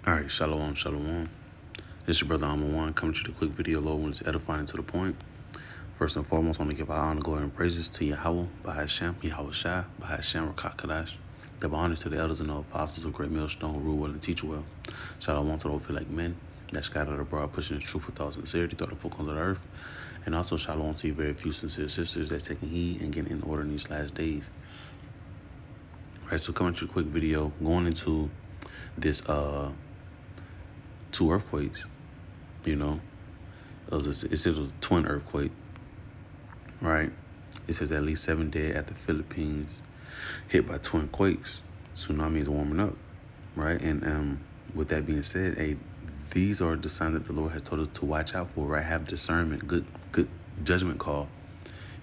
Alright, shalom, shalom. It's your brother Alma coming to the quick video, Lord, when it's edifying to the point. First and foremost, I want to give our honor, glory, and praises to Yahweh, Bahashem, Yahweh Shai, Bahashem, Rakakadash. Give honors to the elders and the apostles of Great Millstone who rule well and teach well. Shalom to those who feel like men that scattered abroad, pushing the truth with all sincerity throughout the full corners of the earth. And also shalom to you very few sincere sisters that's taking heed and getting in order in these last days. Alright, so coming to a quick video, going into this two earthquakes. You know, it says a twin earthquake, right? It says at least 7 dead at the Philippines hit by twin quakes. Tsunami is warming up, right? And with that being said, these are the signs that the Lord has told us to watch out for, right? Have discernment, good judgment call,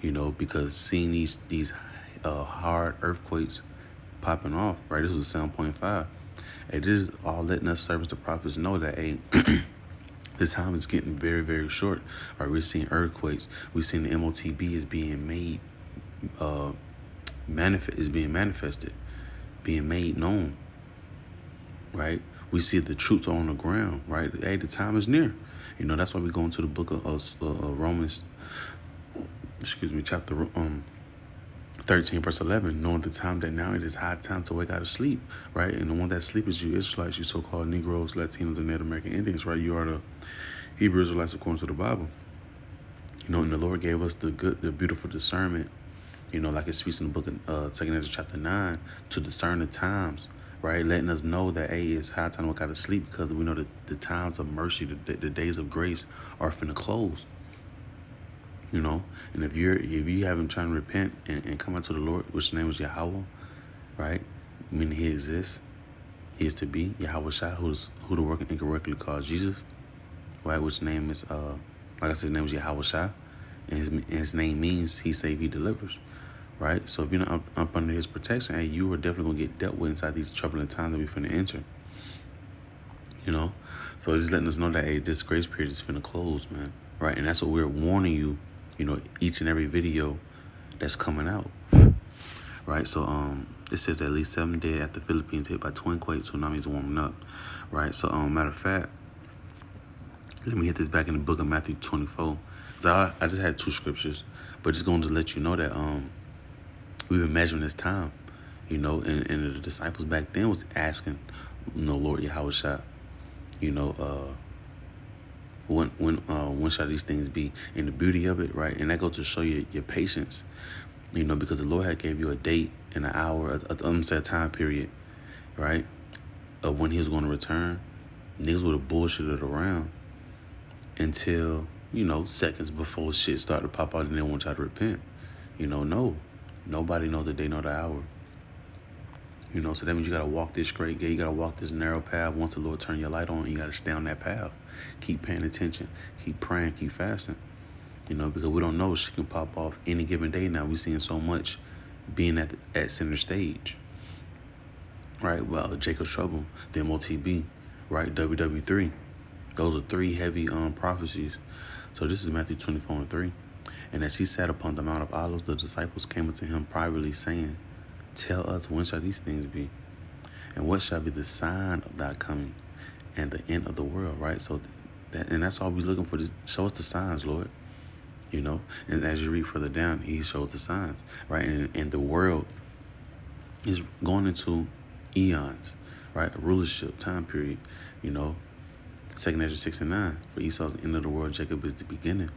you know, because seeing these hard earthquakes popping off, right? This was 7.5. This is all letting us servants the prophets know that this time is getting very, very short. Right, we're seeing earthquakes. We're seeing the MOTB is being made, manifested, being made known. Right, we see the troops on the ground. Right, hey, the time is near. You know, that's why we go into the book of Romans. Chapter 13, verse 11, knowing the time that now it is high time to wake out of sleep, right? And the one that sleep is you Israelites, you so-called Negroes, Latinos, and Native American Indians, right? You are the Hebrew Israelites according to the Bible. You know, and the Lord gave us the beautiful discernment, you know, like it speaks in the book of 2 Ezra chapter 9, to discern the times, right? Letting us know that, hey, it's high time to wake out of sleep because we know that the times of mercy, the days of grace are finna close. You know, and if you haven't tried to repent and come unto the Lord, which name is Yahweh, right? Meaning He exists, He is to be Yahweh Shai, who the working incorrectly called Jesus, right? Which name is like I said, his name is Yahweh Shai, and his name means He saves, He delivers, right? So if you're not up under His protection, hey, you are definitely gonna get dealt with inside these troubling times that we're finna enter. You know, so just letting us know that, hey, this grace period is finna close, man, right? And that's what we're warning you. You know, each and every video that's coming out, right? So it says at least 7 dead at the Philippines hit by twin quakes, tsunamis warming up, right? So matter of fact, let me hit this back in the book of Matthew 24. So I just had two scriptures, but just going to let you know that we've been measuring this time, you know, and the disciples back then was asking, you know, Lord Yahweh Shai, you know, when shall these things be? And the beauty of it, right? And that goes to show you your patience, you know, because the Lord had gave you a date and an hour, a time period, right, of when He was going to return. Niggas would have bullshitted around until, you know, seconds before shit started to pop out and they want y'all to repent. You know, no, nobody knows the day nor the hour. You know, so that means you got to walk this straight gate. You got to walk this narrow path. Once the Lord turn your light on, you got to stay on that path. Keep paying attention. Keep praying. Keep fasting. You know, because we don't know. She can pop off any given day now. We're seeing so much being at center stage. Right? Well, Jacob's Trouble, the MOTB, right? WW3. Those are three heavy prophecies. So this is Matthew 24:3. And as He sat upon the Mount of Olives, the disciples came unto Him privately, saying, Tell us, when shall these things be? And what shall be the sign of thy coming and the end of the world, right? So that's all we're looking for. Just show us the signs, Lord. You know, and as you read further down, He shows the signs, right? And the world is going into eons, right? A rulership time period, you know. 2 Ezra 6:9. For Esau's the end of the world, Jacob is the beginning.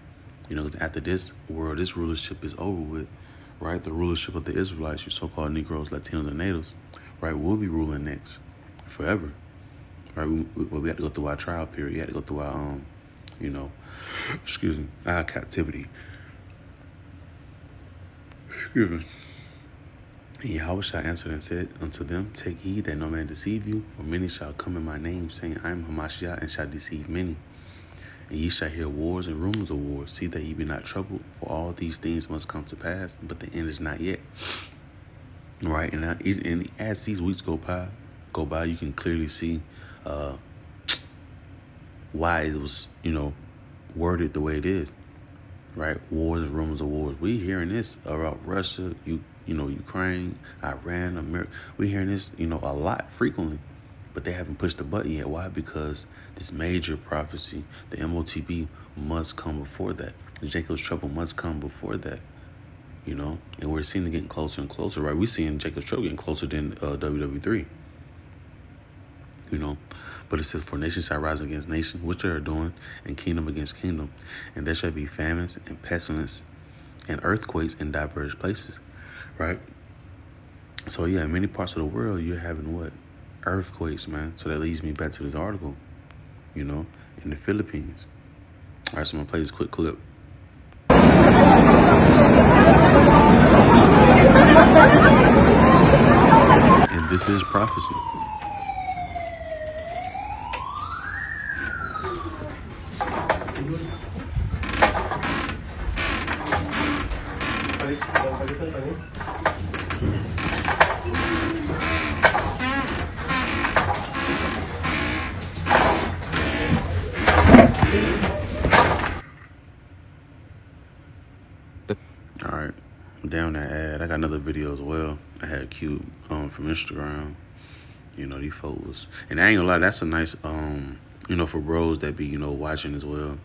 You know, because after this world, this rulership is over with. Right, the rulership of the Israelites, you so-called Negroes, Latinos, and Natives, right, will be ruling next, forever. Right, we have to go through our trial period. We have to go through our, you know, our captivity. Excuse me. And Yahweh shall answer and said unto them, Take heed that no man deceive you, for many shall come in my name, saying, I am Hamashiach, and shall deceive many. And ye shall hear wars and rumors of wars. See that ye be not troubled, for all these things must come to pass, but the end is not yet. Right, and as these weeks go by, you can clearly see why it was, you know, worded the way it is. Right, wars and rumors of wars. We hearing this about Russia, Ukraine, Iran, America. We hearing this, you know, a lot frequently. but they haven't pushed the button yet. Why? Because this major prophecy, the MOTB, must come before that. Jacob's trouble must come before that. You know, and we're seeing it getting closer and closer, right? We're seeing Jacob's trouble getting closer than WW3. You know, but it says, for nation shall rise against nation, which they are doing, and kingdom against kingdom, and there shall be famines and pestilence and earthquakes in diverse places, right? So yeah, in many parts of the world, you're having what? Earthquakes, man. So that leads me back to this article, you know, in the Philippines. All right, so I'm gonna play this quick clip. And this is prophecy. All right, down that ad, I got another video as well. I had Cube from Instagram. You know, these folks, and I ain't gonna lie, that's a nice you know, for bros that be, you know, watching as well.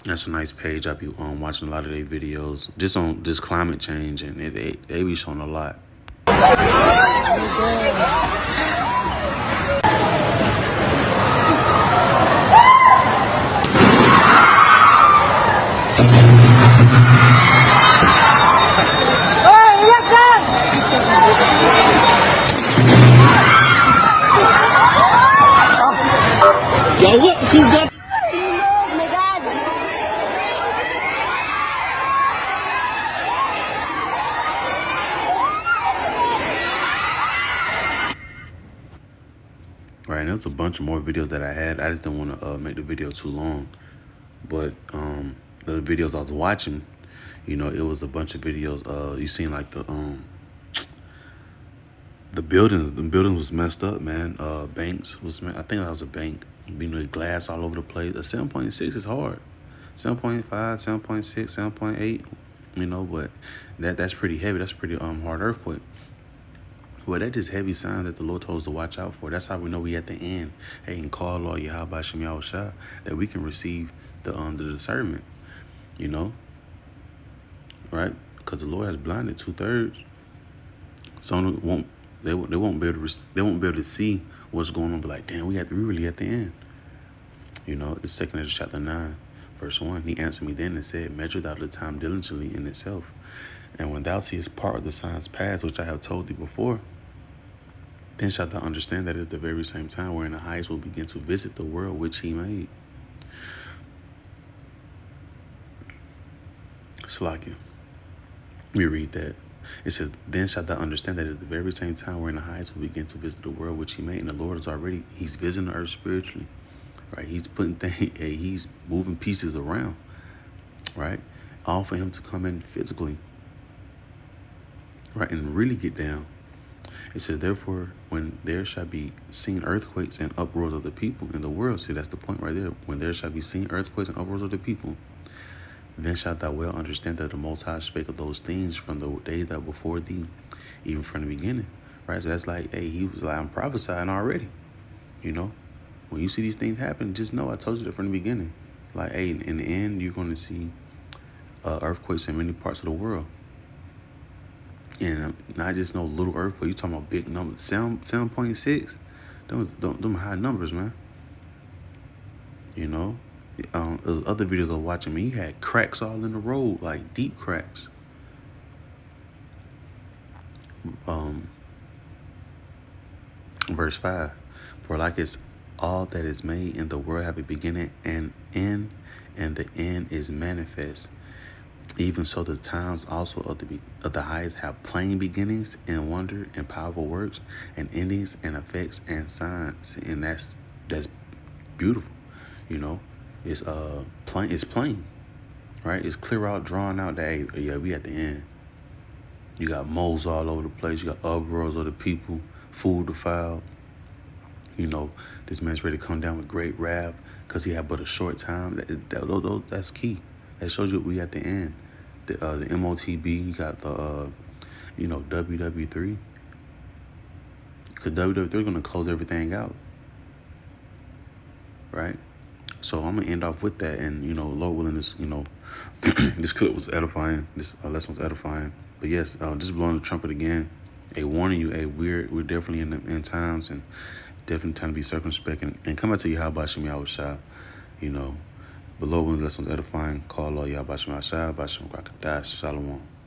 That's a nice page. I be watching a lot of their videos just on this climate change, and they be showing a lot. Yo, what? She's got. Oh my God. Right, and there's a bunch of more videos that I had. I just didn't want to make the video too long. But the videos I was watching, you know, it was a bunch of videos. You seen like the buildings. The buildings was messed up, man. Banks was, I think that was a bank. You know, glass all over the place. A 7.6 is hard. 7.5, 7.6, 7.8. You know, but that's pretty heavy. That's pretty hard earthquake. Well, that's just heavy sign that the Lord told us to watch out for. That's how we know we at the end. Hey, and call Lord Yahweh Shem Yahushua, that we can receive the discernment, you know, right? Because the Lord has blinded 2/3. Some won't. They won't be able to. They won't be able to see what's going on. But like, damn, we really at the end. You know, it's 2 Ezra chapter 9, verse 1. He answered me then and said, measure thou the time diligently in itself, and when thou seest part of the signs past, which I have told thee before, then shalt thou understand that it is the very same time wherein the highest will begin to visit the world which he made. Salakia. Let me read that. It says, then shalt thou understand that at the very same time wherein the highest will begin to visit the world which he made. And the Lord is already, he's visiting the earth spiritually, right? He's putting things, he's moving pieces around, right? All for him to come in physically, right? And really get down. It says, therefore, when there shall be seen earthquakes and uproars of the people in the world, see, that's the point right there. When there shall be seen earthquakes and uproars of the people, then shalt thou well understand that the Most High spake of those things from the days that before thee, even from the beginning, right? So that's like, hey, he was like, I'm prophesying already, you know? When you see these things happen, just know I told you that from the beginning. Like, hey, in the end, you're going to see earthquakes in many parts of the world. And not just no little earthquake. You talking about big numbers. 7.6. Them high numbers, man. You know? Other videos I was watching, man, you had cracks all in the road, like deep cracks. Verse 5. For like it's all that is made in the world have a beginning and end, and the end is manifest. Even so, the times also of the highest have plain beginnings and wonder and powerful works and endings and effects and signs, and that's beautiful. You know, it's plain. It's plain, right? It's clear out, drawn out. That hey, yeah, we at the end. You got moles all over the place. You got uproars of the people, food defiled. You know, this man's ready to come down with great wrath because he had but a short time. That's key. That shows you we at the end. The MOTB, you got the, you know, WW3. Because WWE is going to close everything out, right? So I'm gonna end off with that, and Lord willing, this this clip was edifying. This lesson was edifying. But yes, just blowing the trumpet again. Warning you, we're definitely in the end times, and definitely time to be circumspect and come out to Yahweh Shem Yahushua, But Lord willing, this lesson was edifying. Call Lord Yahweh Shem Yahushua, Shalom.